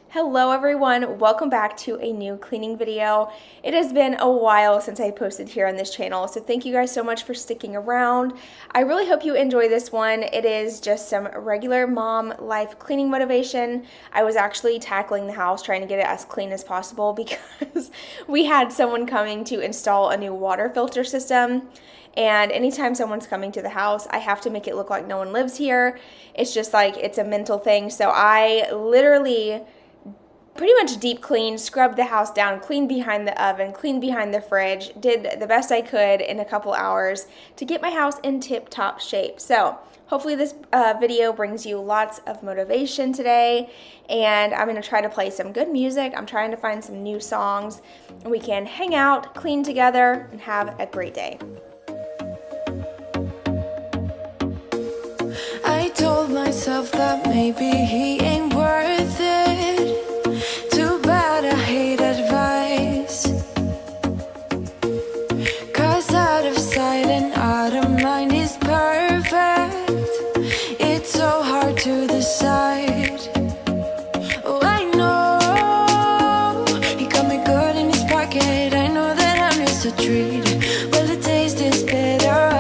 Hello everyone, welcome back to a new cleaning video. It has been a while since I posted here on this channel, so thank you guys so much for sticking around. I really hope you enjoy this one. It is just some regular mom life cleaning motivation. I was actually tackling the house trying to get it as clean as possible because we had someone coming to install a new water filter system. And anytime someone's coming to the house, I have to make it look like no one lives here. It's just like, it's a mental thing. So I literally pretty much deep cleaned, scrubbed the house down, cleaned behind the oven, cleaned behind the fridge, did the best I could in a couple hours to get my house in tip-top shape. So hopefully this video brings you lots of motivation today, and I'm going to try to play some good music. I'm trying to find some new songs, and we can hang out, clean together, and have a great day. I told myself that maybe he ain't worth it. Too bad I hate advice. 'Cause out of sight and out of mind is perfect. It's so hard to decide. Oh, I know he got me good in his pocket. I know that I'm just a treat. Well, the taste is bitter.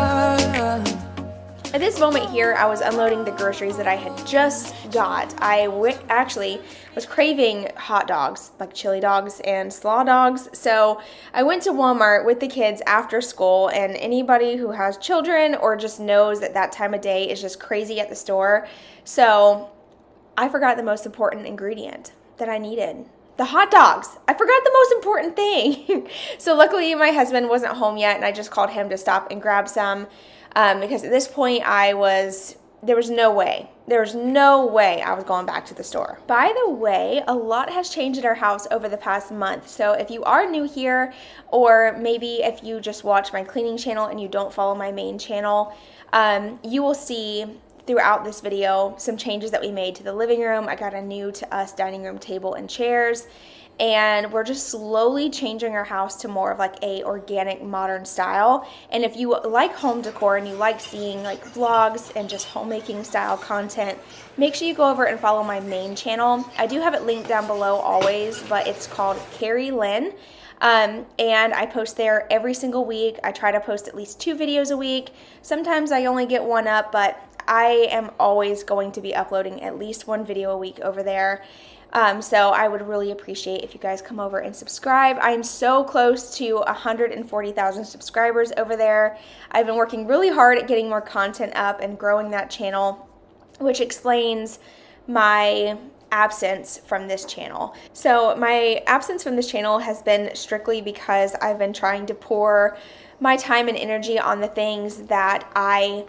At this moment here, I was unloading the groceries that I had just got. I actually was craving hot dogs, like chili dogs and slaw dogs. So I went to Walmart with the kids after school, and anybody who has children or just knows that that time of day is just crazy at the store. So I forgot the most important ingredient that I needed. The hot dogs. I forgot the most important thing. So luckily my husband wasn't home yet, and I just called him to stop and grab some. Because at this point there was no way I was going back to the store. By the way, a lot has changed at our house over the past month. So if you are new here, or maybe if you just watch my cleaning channel and you don't follow my main channel, you will see throughout this video some changes that we made to the living room. I got a new to us dining room table and chairs. And we're just slowly changing our house to more of like a organic modern style. And if you like home decor and you like seeing like vlogs and just homemaking style content, make sure you go over and follow my main channel. I do have it linked down below always, but it's called Carrie Lynn. And I post there every single week. I try to post at least 2 videos a week. Sometimes I only get 1 up, but I am always going to be uploading at least 1 video a week over there. So I would really appreciate if you guys come over and subscribe. I'm so close to 140,000 subscribers over there. I've been working really hard at getting more content up and growing that channel, which explains my absence from this channel. So my absence from this channel has been strictly because I've been trying to pour my time and energy on the things that I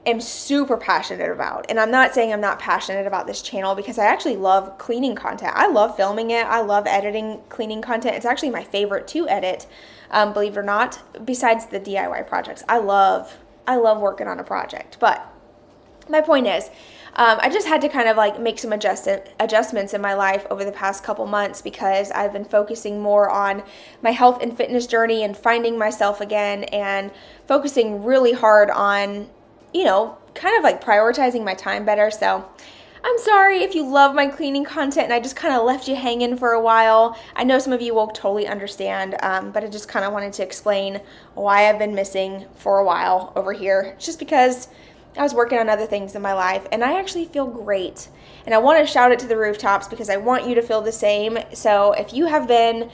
am super passionate about. And I'm not saying I'm not passionate about this channel, because I actually love cleaning content. I love filming it. I love editing cleaning content. It's actually my favorite to edit, believe it or not, besides the DIY projects. I love working on a project. But my point is, I just had to kind of like make some adjustments in my life over the past couple months, because I've been focusing more on my health and fitness journey and finding myself again, and focusing really hard on, you know, kind of like prioritizing my time better. So I'm sorry if you love my cleaning content and I just kind of left you hanging for a while. I know some of you will totally understand, but I just kind of wanted to explain why I've been missing for a while over here. It's just because I was working on other things in my life, and I actually feel great. And I want to shout it to the rooftops because I want you to feel the same. So if you have been,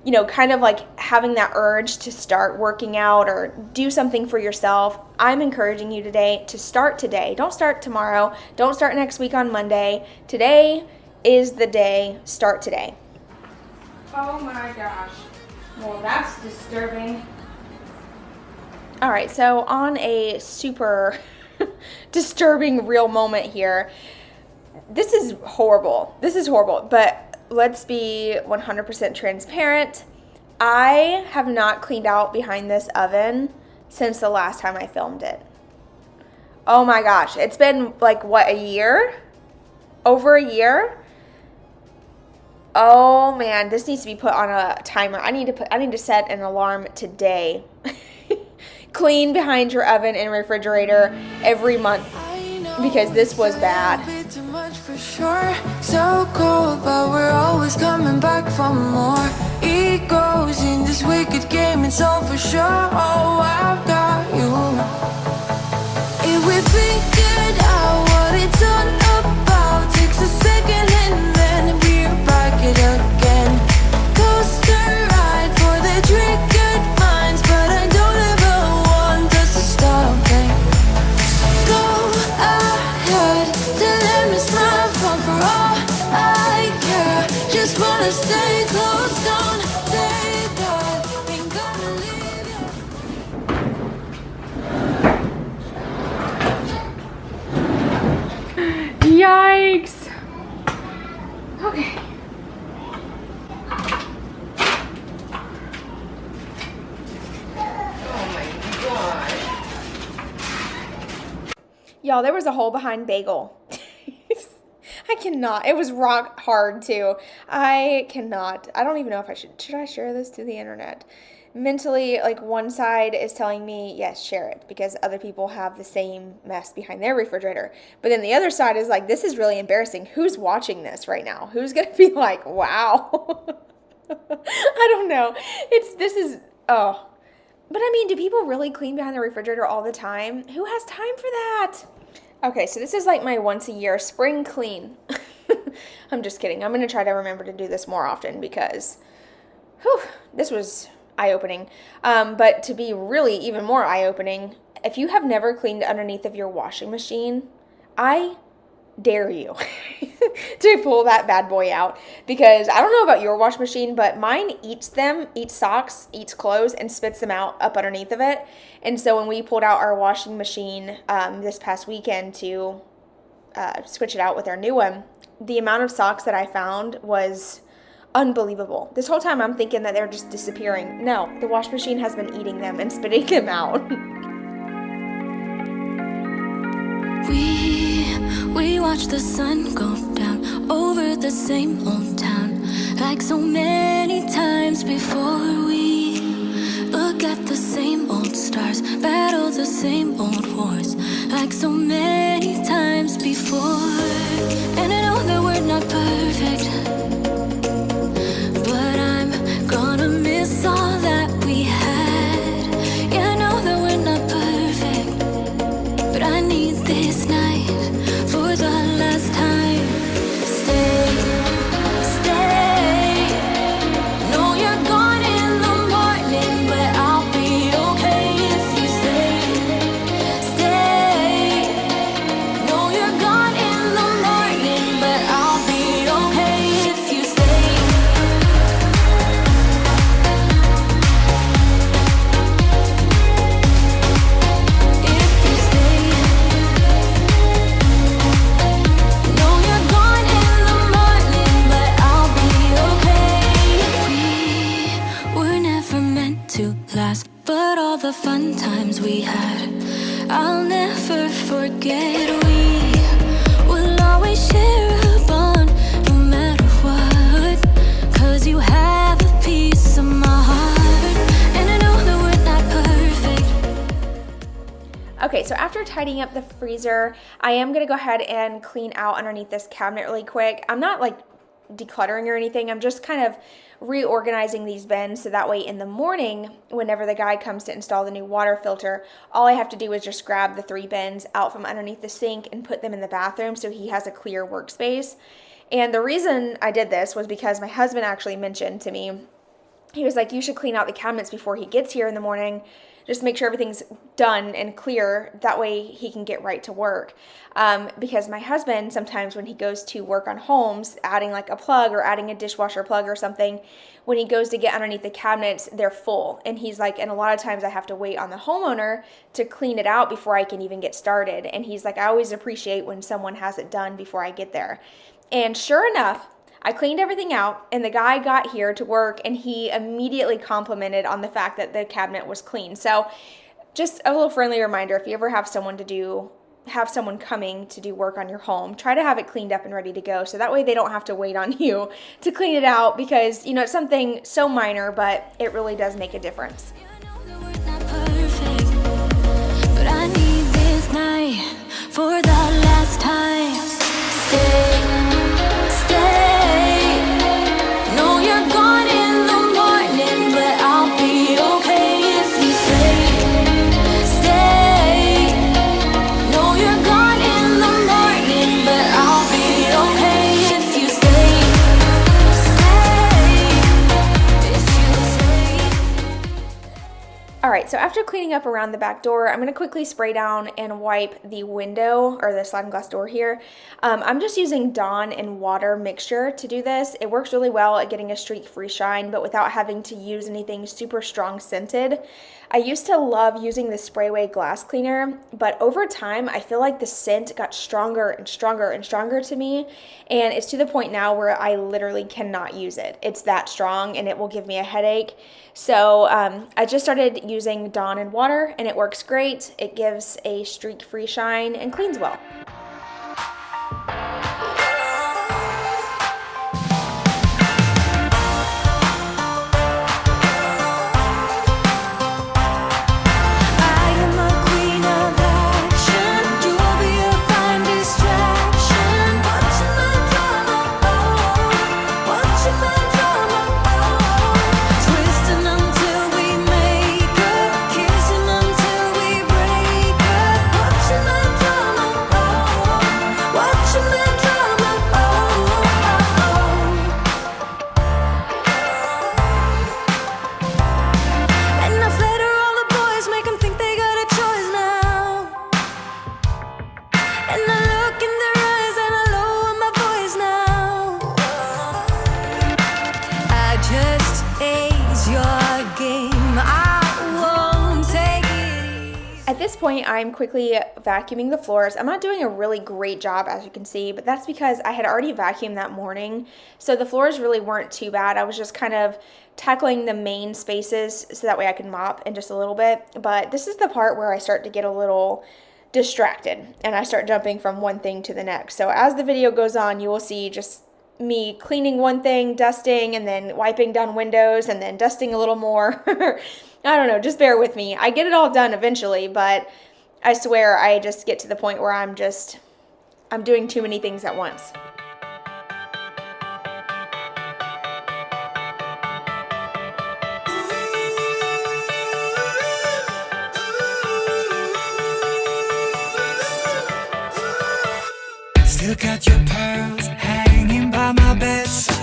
you know, kind of like having that urge to start working out or do something for yourself, I'm encouraging you today to start today. Don't start tomorrow. Don't start next week on Monday. Today is the day. Start today. Oh my gosh. Well, that's disturbing. All right, so on a super disturbing real moment here. This is horrible. But let's be 100% transparent. I have not cleaned out behind this oven since the last time I filmed it. Oh my gosh, it's been like, what, a year? Over a year? Oh man, this needs to be put on a timer. I need to set an alarm today. Clean behind your oven and refrigerator every month, because this was bad. Sure, so cold, but we're always coming back for more. Egos in this wicked game, it's all for sure. Oh, I've got you. If we figured out what it's all about, takes a second and then we're back it again. Coaster ride for the triggered minds, but I don't ever want us to stop. Okay? Go ahead, the limit's not fun for all I care. Just wanna stay close, don't say that. Ain't gonna leave you. Yikes. Okay. Y'all, there was a hole behind bagel. I cannot. It was rock hard too. I cannot. I don't even know if I should I share this to the internet? Mentally, like one side is telling me, yes, share it because other people have the same mess behind their refrigerator. But then the other side is like, this is really embarrassing. Who's watching this right now? Who's going to be like, wow. I don't know. Oh. But I mean, do people really clean behind the refrigerator all the time? Who has time for that? Okay, so this is like my once a year spring clean. I'm just kidding. I'm going to try to remember to do this more often because this was eye-opening. But to be really even more eye-opening, if you have never cleaned underneath of your washing machine, I dare you to pull that bad boy out because I don't know about your wash machine, but mine eats socks, eats clothes, and spits them out up underneath of it. And so when we pulled out our washing machine this past weekend to switch it out with our new one, the amount of socks that I found was unbelievable. This whole time I'm thinking that they're just disappearing. No, the wash machine has been eating them and spitting them out. We watch the sun go down over the same old town, like so many times before. We look at the same old stars, battle the same old wars, like so many times before. And I know that we're not perfect, but I'm gonna miss all that we had. Yeah, I know that we're not perfect, but I need this night for the last time. Stay. No, you're gone in the morning, but I'll be okay if you stay. No, you're gone in the morning, but I'll be okay if you stay. If you stay. No, you're gone in the morning, but I'll be okay. We were never meant to last, but all the fun times we had, I'll never forget. We will always share a bond, no matter what, 'cause you have a piece of my heart, and I know that we're not perfect. Okay, so after tidying up the freezer, I am going to go ahead and clean out underneath this cabinet really quick. I'm not like decluttering or anything. I'm just kind of reorganizing these bins so that way in the morning, whenever the guy comes to install the new water filter, all I have to do is just grab the 3 bins out from underneath the sink and put them in the bathroom so he has a clear workspace. And the reason I did this was because my husband actually mentioned to me, he was like, you should clean out the cabinets before he gets here in the morning. Just make sure everything's done and clear. That way he can get right to work. Because my husband, sometimes when he goes to work on homes, adding like a plug or adding a dishwasher plug or something, when he goes to get underneath the cabinets, they're full. And he's like, and a lot of times I have to wait on the homeowner to clean it out before I can even get started. And he's like, I always appreciate when someone has it done before I get there. And sure enough, I cleaned everything out, and the guy got here to work, and he immediately complimented on the fact that the cabinet was clean. So just a little friendly reminder, if you ever have someone coming to do work on your home, try to have it cleaned up and ready to go, so that way they don't have to wait on you to clean it out, because, you know, it's something so minor, but it really does make a difference. But I need this night for the last time. Stay. right, so after cleaning up around the back door, I'm going to quickly spray down and wipe the window or the sliding glass door here. I'm just using Dawn and water mixture to do this. It works really well at getting a streak-free shine, but without having to use anything super strong scented. I used to love using the Sprayway glass cleaner, but over time, I feel like the scent got stronger and stronger and stronger to me, and it's to the point now where I literally cannot use it. It's that strong, and it will give me a headache. So I just started using Dawn and water, and it works great. It gives a streak-free shine and cleans well. At this point, I'm quickly vacuuming the floors. I'm not doing a really great job, as you can see, but that's because I had already vacuumed that morning, so the floors really weren't too bad. I was just kind of tackling the main spaces so that way I could mop in just a little bit, but this is the part where I start to get a little distracted, and I start jumping from one thing to the next. So as the video goes on, you will see just me cleaning one thing, dusting, and then wiping down windows, and then dusting a little more. I don't know, just bear with me. I get it all done eventually, but I swear I just get to the point where I'm doing too many things at once. Still got your pearls hanging by my bedside.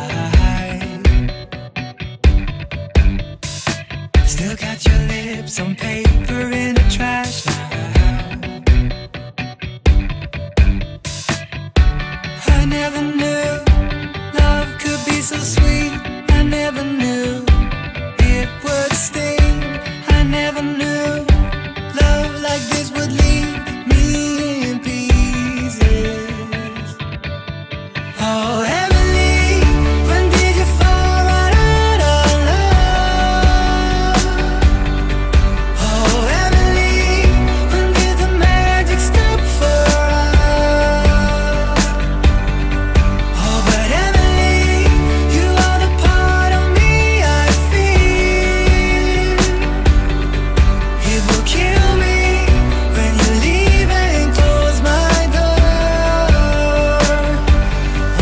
Still got your lips on paper in a trash now. I never knew love could be so sweet. I never knew it would sting. I never knew love like this would leave me in pieces. Oh, Emily, when did you fall right out of love? Oh, Emily, when did the magic stop for us? Oh, but Emily, you are the part of me I feel. It will kill me when you leave and close my door.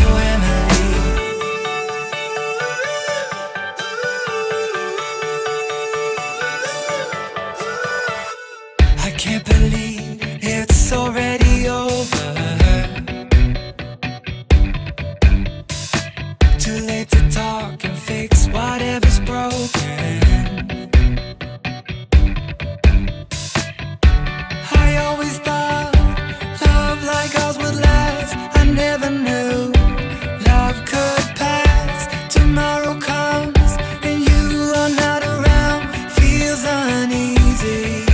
Oh, Emily. I can't believe it's already over. Too late to talk and fix whatever's broken. I always thought love like ours would last. I never knew love could pass. Tomorrow comes and you are not around. Feels uneasy.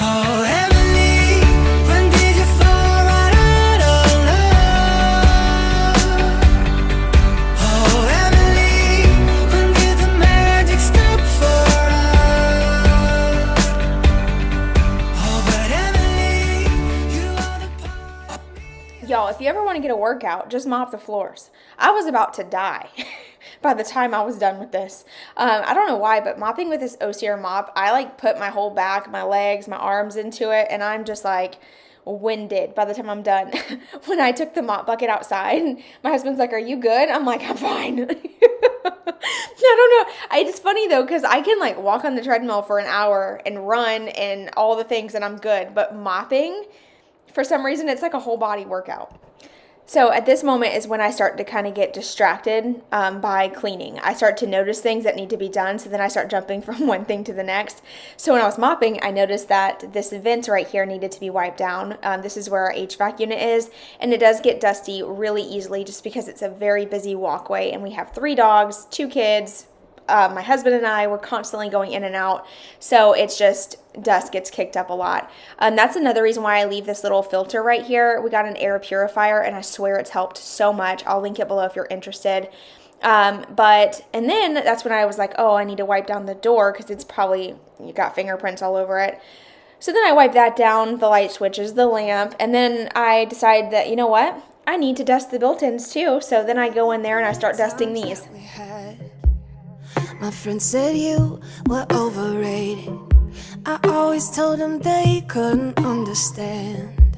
Oh, Emily, when did you fall right out of love? Oh, Emily, when did the magic stop for us? Oh, but Emily, you are the part of me. Y'all, if you ever want to get a workout, just mop the floors. I was about to die by the time I was done with this. I don't know why, but mopping with this OCR mop, I like put my whole back, my legs, my arms into it, and I'm just like winded by the time I'm done. When I took the mop bucket outside, my husband's like, "Are you good?" I'm like, "I'm fine." I don't know. It's funny though, because I can like walk on the treadmill for an hour and run and all the things and I'm good. But mopping, for some reason, it's like a whole body workout. So at this moment is when I start to kind of get distracted by cleaning. I start to notice things that need to be done, so then I start jumping from one thing to the next. So when I was mopping, I noticed that this vent right here needed to be wiped down. This is where our HVAC unit is, and it does get dusty really easily just because it's a very busy walkway, and we have 3 dogs, 2 kids, my husband and I were constantly going in and out, so it's just dust gets kicked up a lot. That's another reason why I leave this little filter right here. We got an air purifier, and I swear it's helped so much. I'll link it below if you're interested. And then that's when I was like, oh, I need to wipe down the door because it's probably, you got fingerprints all over it. So then I wipe that down, the light switches, the lamp, and then I decide that, you know what, I need to dust the built-ins too. So then I go in there and I start dusting these. My friend said you were overrated. I always told them they couldn't understand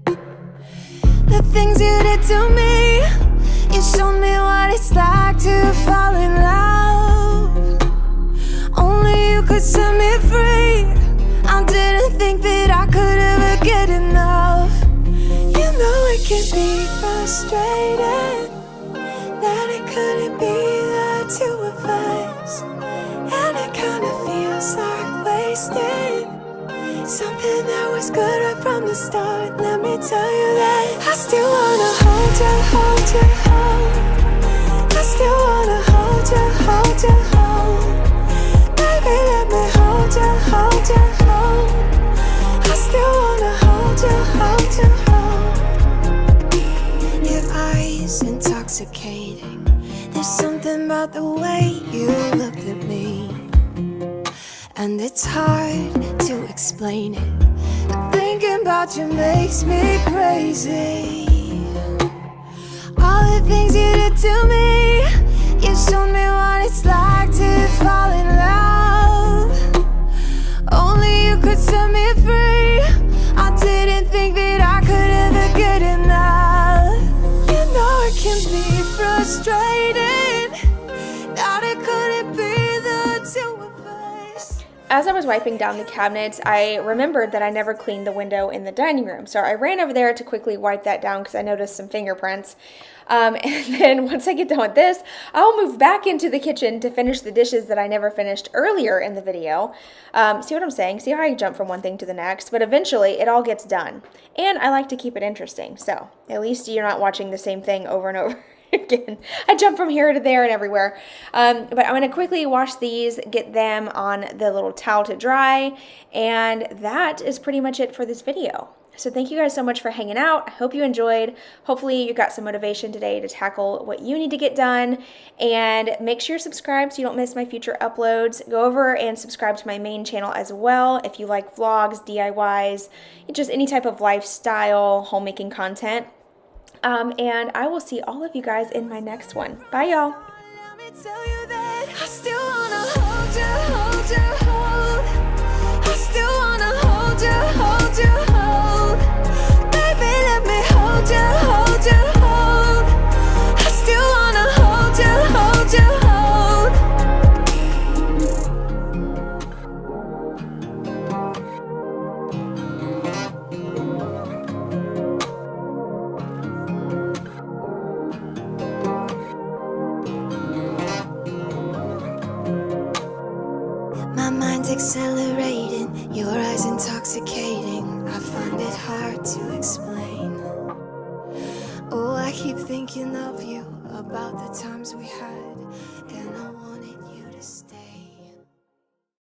the things you did to me. You showed me what it's like to fall in love. Only you could set me free. I didn't think that I could ever get enough. You know it can be frustrating that it couldn't be the 2 of us, and it kinda feels like wasted something that was good right from the start. Let me tell you that I still wanna hold you, hold you, hold. I still wanna hold you, hold you, hold. Baby, let me hold you, hold you, hold. I still wanna hold you, hold you, hold. Your eyes intoxicating. There's something about the way you looked at me, and it's hard to explain it. But thinking about you makes me crazy. All the things you did to me, you showed me what it's like to fall in love. Only you could set me free. I didn't think that I could ever get enough. You know it can be frustrating that it couldn't be the 2 of us. As I was wiping down the cabinets, I remembered that I never cleaned the window in the dining room. So I ran over there to quickly wipe that down because I noticed some fingerprints. And then once I get done with this, I'll move back into the kitchen to finish the dishes that I never finished earlier in the video. See what I'm saying? See how I jump from one thing to the next? But eventually, it all gets done. And I like to keep it interesting. So at least you're not watching the same thing over and over again. I jump from here to there and everywhere. But I'm going to quickly wash these, get them on the little towel to dry. And that is pretty much it for this video. So thank you guys so much for hanging out. I hope you enjoyed. Hopefully you got some motivation today to tackle what you need to get done. And make sure you're subscribed so you don't miss my future uploads. Go over and subscribe to my main channel as well if you like vlogs, DIYs, just any type of lifestyle, homemaking content. And I will see all of you guys in my next one. Bye, y'all. Let me tell you that I still wanna hold you, hold you, hold. I still wanna hold you, hold you, hold. Baby, let me hold you, hold you, hold. I still wanna hold you, hold you, hold. My mind's accelerating, your eyes intoxicating. I find it hard to explain. Oh, I keep thinking of you, about the times we had.